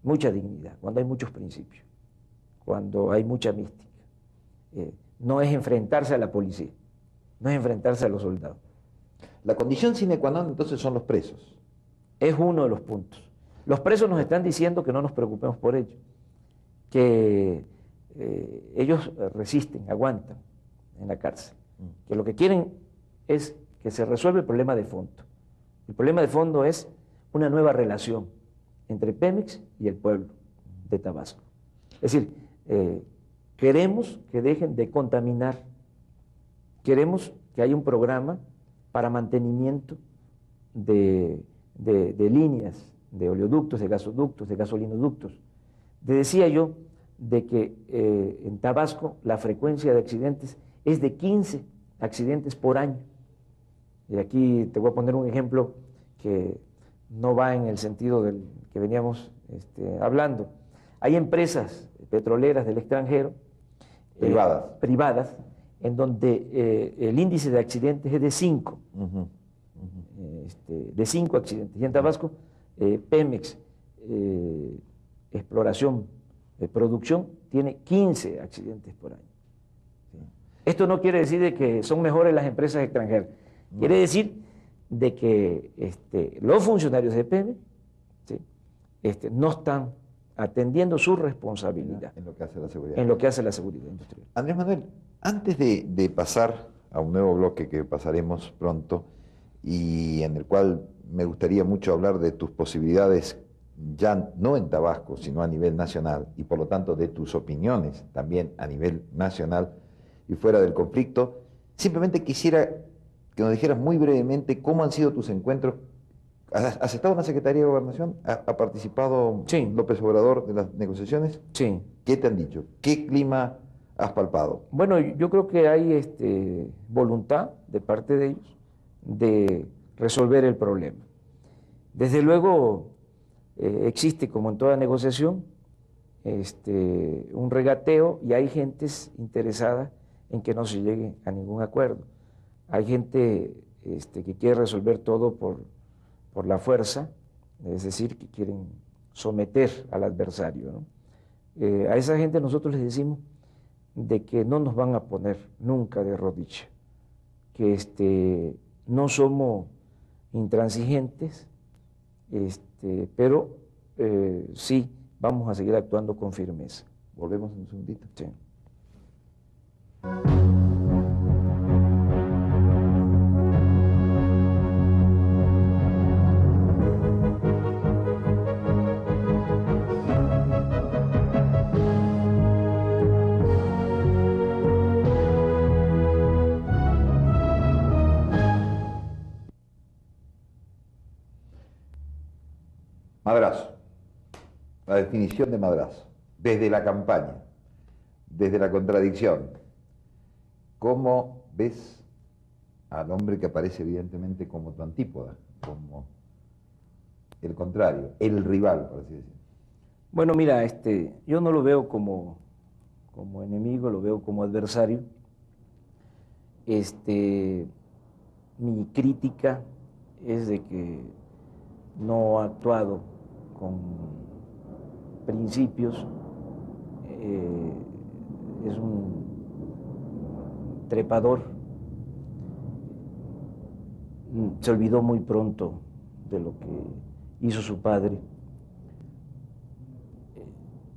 mucha dignidad, cuando hay muchos principios, cuando hay mucha mística. No es enfrentarse a la policía, no es enfrentarse a los soldados. La condición sine qua non entonces son los presos. Es uno de los puntos. Los presos nos están diciendo que no nos preocupemos por ellos, que ellos resisten, aguantan en la cárcel, que lo que quieren es que se resuelva el problema de fondo. El problema de fondo es una nueva relación entre Pemex y el pueblo de Tabasco. Es decir, queremos que dejen de contaminar, queremos que haya un programa para mantenimiento de líneas, de oleoductos, de gasoductos, de gasolinoductos. Te decía yo de que en Tabasco la frecuencia de accidentes es de 15 accidentes por año. Y aquí te voy a poner un ejemplo que no va en el sentido del que veníamos hablando. Hay empresas petroleras del extranjero, privadas, en donde el índice de accidentes es de 5, de 5 accidentes. Y en Tabasco, Pemex, exploración, producción, tiene 15 accidentes por año. ¿Sí? Esto no quiere decir de que son mejores las empresas extranjeras, quiere decir de que los funcionarios de Pemex, ¿sí?, no están atendiendo su responsabilidad en lo que hace la seguridad. En lo que hace la seguridad industrial. Andrés Manuel, antes de pasar a un nuevo bloque que pasaremos pronto y en el cual me gustaría mucho hablar de tus posibilidades, ya no en Tabasco, sino a nivel nacional, y por lo tanto de tus opiniones también a nivel nacional y fuera del conflicto, simplemente quisiera que nos dijeras muy brevemente cómo han sido tus encuentros. ¿Has estado en la Secretaría de Gobernación? ¿Ha participado sí. López Obrador de las negociaciones? Sí. ¿Qué te han dicho? ¿Qué clima has palpado? Bueno, yo creo que hay voluntad de parte de ellos de resolver el problema. Desde luego existe, como en toda negociación, un regateo y hay gentes interesadas en que no se llegue a ningún acuerdo. Hay gente que quiere resolver todo por la fuerza, es decir, que quieren someter al adversario, ¿no? A esa gente nosotros les decimos de que no nos van a poner nunca de rodilla, que no somos intransigentes, pero sí vamos a seguir actuando con firmeza. Volvemos en un segundito. Sí. Madrazo, la definición de madrazo, desde la campaña, desde la contradicción. ¿Cómo ves al hombre que aparece evidentemente como tu antípoda, como el contrario, el rival, por así decirlo? Bueno, mira, yo no lo veo como enemigo, lo veo como adversario. Mi crítica es de que no ha actuado con principios es un trepador. Se olvidó muy pronto de lo que hizo su padre.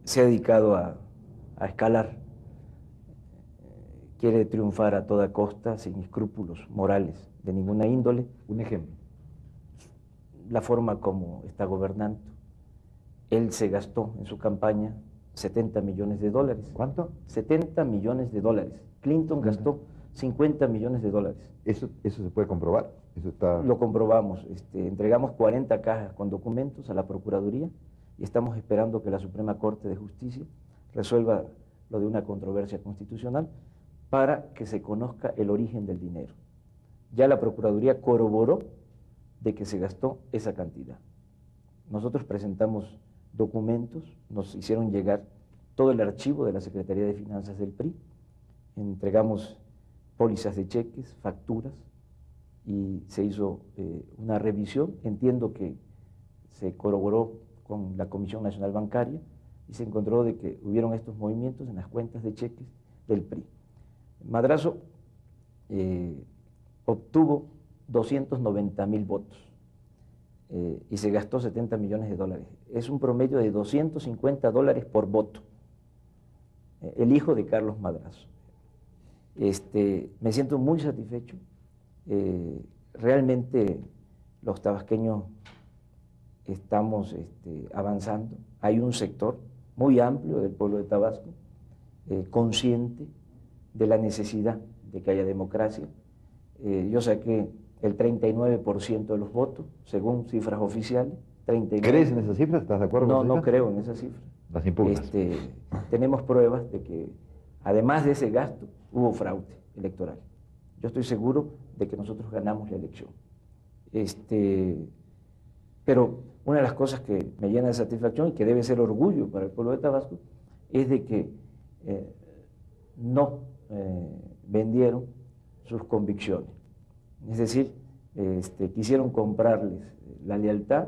Se ha dedicado a escalar. Quiere triunfar a toda costa, sin escrúpulos morales de ninguna índole. Un ejemplo. La forma como está gobernando. Él se gastó en su campaña 70 millones de dólares. ¿Cuánto? 70 millones de dólares. Clinton gastó 50 millones de dólares. ¿Eso se puede comprobar? Eso está... Lo comprobamos. Entregamos 40 cajas con documentos a la Procuraduría y estamos esperando que la Suprema Corte de Justicia resuelva lo de una controversia constitucional para que se conozca el origen del dinero. Ya la Procuraduría corroboró de que se gastó esa cantidad. Nosotros presentamos documentos, nos hicieron llegar todo el archivo de la Secretaría de Finanzas del PRI, entregamos pólizas de cheques, facturas, y se hizo una revisión. Entiendo que se corroboró con la Comisión Nacional Bancaria y se encontró de que hubieron estos movimientos en las cuentas de cheques del PRI. Madrazo obtuvo 290,000 votos y se gastó 70 millones de dólares. Es un promedio de 250 dólares por voto. El hijo de Carlos Madrazo. Me siento muy satisfecho. Realmente los tabasqueños estamos avanzando. Hay un sector muy amplio del pueblo de Tabasco consciente de la necesidad de que haya democracia. Yo saqué el 39% de los votos, según cifras oficiales. 39. ¿Crees en esas cifras? ¿Estás de acuerdo con esas No cifras? creo en esas cifras. Las impugnas. Tenemos pruebas de que, además de ese gasto, hubo fraude electoral. Yo estoy seguro de que nosotros ganamos la elección. Pero una de las cosas que me llena de satisfacción y que debe ser orgullo para el pueblo de Tabasco es de que no vendieron sus convicciones. Es decir, quisieron comprarles la lealtad,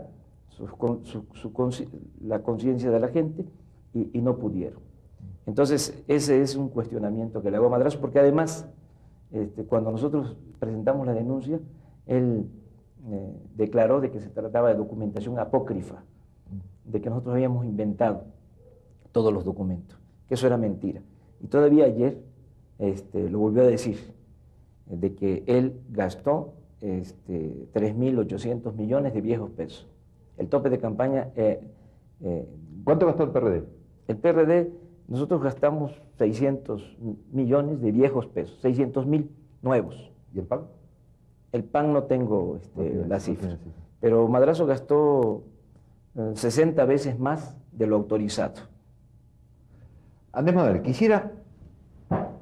la conciencia de la gente y no pudieron. Entonces, ese es un cuestionamiento que le hago a Madrazo, porque además, cuando nosotros presentamos la denuncia, él declaró de que se trataba de documentación apócrifa, de que nosotros habíamos inventado todos los documentos, que eso era mentira. Y todavía ayer lo volvió a decir, de que él gastó 3.800 millones de viejos pesos. El tope de campaña... ¿Cuánto gastó el PRD? El PRD, nosotros gastamos 600 millones de viejos pesos, 600,000 nuevos. ¿Y el PAN? El PAN no tengo la cifra, no tiene cifra. pero Madrazo gastó 60 veces más de lo autorizado. Andrés Manuel,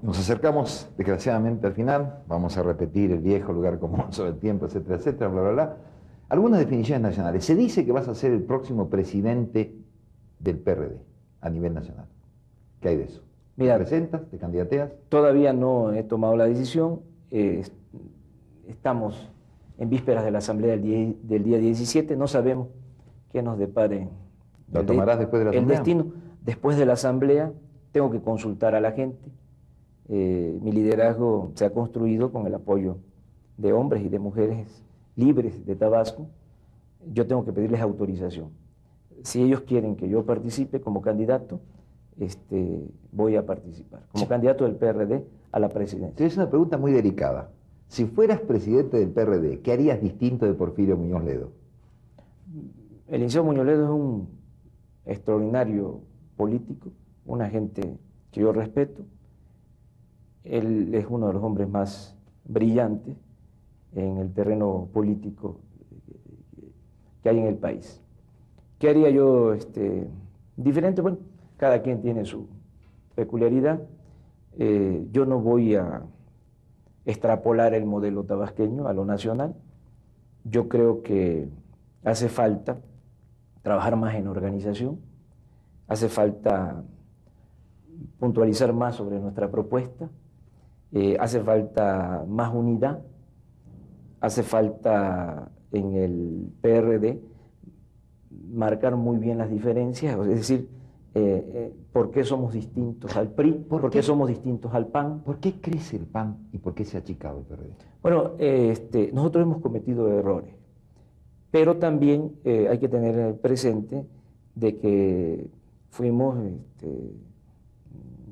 nos acercamos desgraciadamente al final, vamos a repetir el viejo lugar común sobre el tiempo, etcétera, etcétera, bla, bla, bla. Algunas definiciones nacionales. Se dice que vas a ser el próximo presidente del PRD a nivel nacional. ¿Qué hay de eso? Mira, ¿Te presentas? ¿Te candidateas? Todavía no he tomado la decisión. Estamos en vísperas de la asamblea del día 17. No sabemos qué nos depare ¿Lo tomarás después de la asamblea? el destino. Después de la asamblea tengo que consultar a la gente. Mi liderazgo se ha construido con el apoyo de hombres y de mujeres libres de Tabasco. Yo tengo que pedirles autorización. Si ellos quieren que yo participe como candidato, voy a participar como candidato del PRD a la presidencia. Es una pregunta muy delicada. Si fueras presidente del PRD, ¿qué harías distinto de Porfirio Muñoz Ledo? El licenciado Muñoz Ledo es un extraordinario político, una gente que yo respeto. Él es uno de los hombres más brillantes en el terreno político que hay en el país. ¿Qué haría yo diferente? Bueno, cada quien tiene su peculiaridad. Yo no voy a extrapolar el modelo tabasqueño a lo nacional. Yo creo que hace falta trabajar más en organización, hace falta puntualizar más sobre nuestra propuesta, hace falta más unidad, hace falta en el PRD marcar muy bien las diferencias, es decir, ¿por qué somos distintos al PRI? ¿Por qué somos distintos al PAN? ¿Por qué crece el PAN y por qué se ha achicado el PRD? Bueno, nosotros hemos cometido errores, pero también hay que tener presente de que fuimos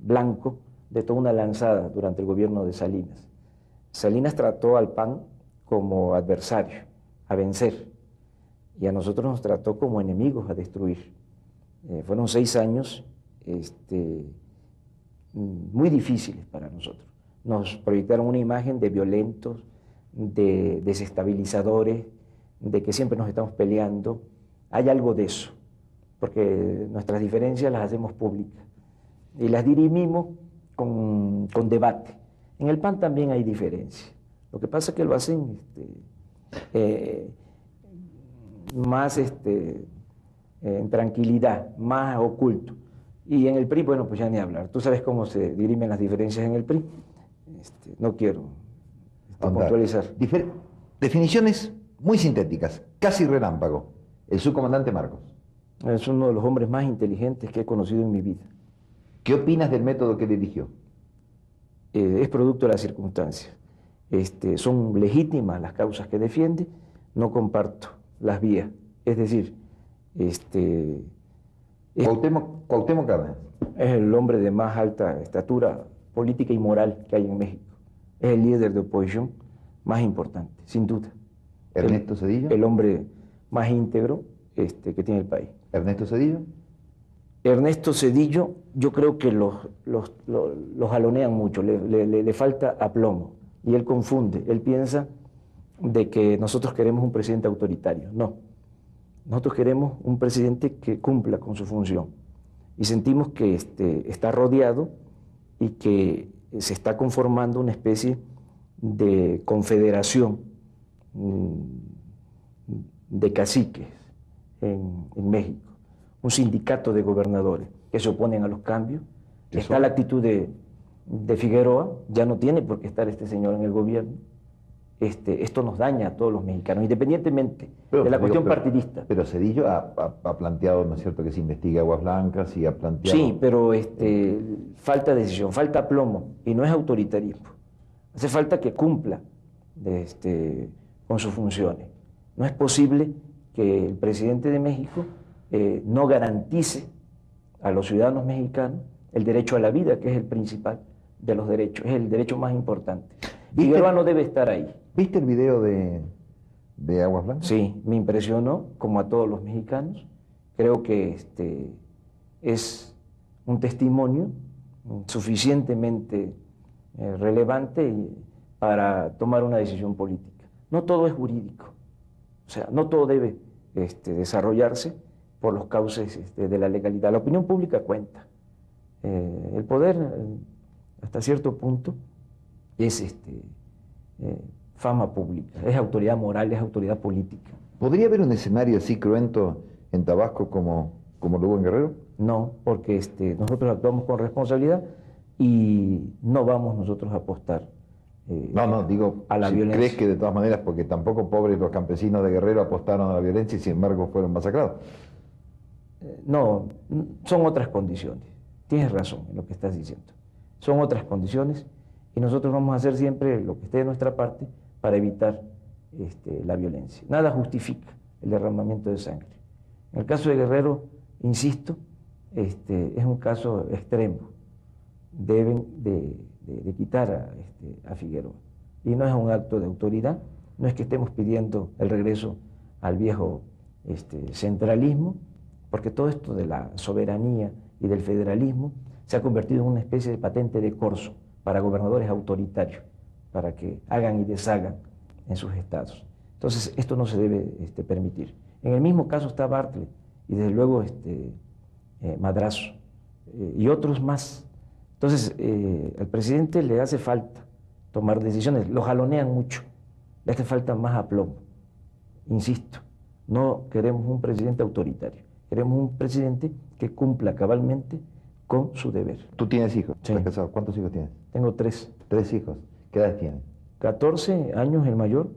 blanco de toda una lanzada durante el gobierno de Salinas. Salinas trató al PAN como adversario, a vencer, y a nosotros nos trató como enemigos a destruir. Fueron 6 años muy difíciles para nosotros. Nos proyectaron una imagen de violentos, de desestabilizadores, de que siempre nos estamos peleando. Hay algo de eso, porque nuestras diferencias las hacemos públicas y las dirimimos con debate. En el PAN también hay diferencias. Lo que pasa es que lo hacen más en tranquilidad, más oculto. Y en el PRI, bueno, pues ya ni hablar. Tú sabes cómo se dirimen las diferencias en el PRI. No quiero puntualizar. Definiciones muy sintéticas, casi relámpago. El subcomandante Marcos. Es uno de los hombres más inteligentes que he conocido en mi vida. ¿Qué opinas del método que dirigió? Es producto de las circunstancias. Son legítimas las causas que defiende, no comparto las vías. Es decir, Cuauhtémoc Cárdenas. Es el hombre de más alta estatura política y moral que hay en México. Es el líder de oposición más importante, sin duda. Ernesto Zedillo. El hombre más íntegro que tiene el país. Ernesto Zedillo. Ernesto Zedillo, yo creo que los jalonean mucho, le falta aplomo y él confunde, él piensa de que nosotros queremos un presidente autoritario. No, nosotros queremos un presidente que cumpla con su función y sentimos que está rodeado y que se está conformando una especie de confederación de caciques en México. Un sindicato de gobernadores que se oponen a los cambios. Está la actitud de Figueroa, ya no tiene por qué estar este señor en el gobierno. Esto nos daña a todos los mexicanos, independientemente de la cuestión partidista. Pero Zedillo ha planteado, ¿no es cierto?, que se investigue Aguas Blancas y ha planteado... Sí, pero falta decisión, falta plomo, y no es autoritarismo. Hace falta que cumpla con sus funciones. No es posible que el presidente de México no garantice a los ciudadanos mexicanos el derecho a la vida, que es el principal de los derechos, es el derecho más importante. Figueroa no debe estar ahí. ¿Viste el video de Aguas Blancas? Sí, me impresionó, como a todos los mexicanos. Creo que es un testimonio suficientemente relevante para tomar una decisión política. No todo es jurídico, o sea, no todo debe desarrollarse por los cauces de la legalidad. La opinión pública cuenta. El poder, hasta cierto punto, es fama pública, es autoridad moral, es autoridad política. ¿Podría haber un escenario así cruento en Tabasco como lo hubo en Guerrero? No, porque nosotros actuamos con responsabilidad y no vamos nosotros a apostar digo, a la si violencia. ¿crees que de todas maneras, porque tampoco pobres los campesinos de Guerrero apostaron a la violencia y sin embargo fueron masacrados? No, son otras condiciones. Tienes razón en lo que estás diciendo. Son otras condiciones y nosotros vamos a hacer siempre lo que esté de nuestra parte para evitar la violencia. Nada justifica el derramamiento de sangre. En el caso de Guerrero, insisto, es un caso extremo. Deben de quitar a Figueroa. Y no es un acto de autoridad, no es que estemos pidiendo el regreso al viejo centralismo, porque todo esto de la soberanía y del federalismo se ha convertido en una especie de patente de corso para gobernadores autoritarios, para que hagan y deshagan en sus estados. Entonces, esto no se debe permitir. En el mismo caso está Bartlett y desde luego Madrazo y otros más. Entonces, al presidente le hace falta tomar decisiones, lo jalonean mucho, le hace falta más aplomo. Insisto, no queremos un presidente autoritario, queremos un presidente que cumpla cabalmente con su deber. ¿Tú tienes hijos? Sí. ¿Estás casado? ¿Cuántos hijos tienes? Tengo 3. 3 hijos. ¿Qué edad tienen? 14 años el mayor,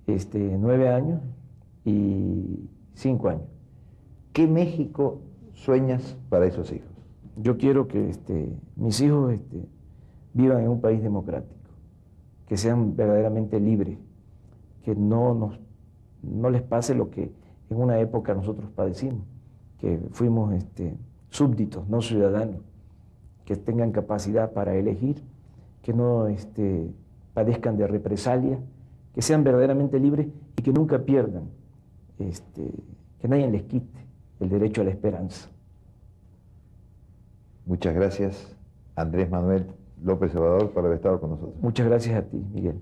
9 años y 5 años. ¿Qué México sueñas para esos hijos? Yo quiero que mis hijos vivan en un país democrático, que sean verdaderamente libres, que no les pase lo que en una época nosotros padecimos, que fuimos súbditos, no ciudadanos, que tengan capacidad para elegir, que no padezcan de represalia, que sean verdaderamente libres y que nunca pierdan, que nadie les quite el derecho a la esperanza. Muchas gracias, Andrés Manuel López Obrador, por haber estado con nosotros. Muchas gracias a ti, Miguel.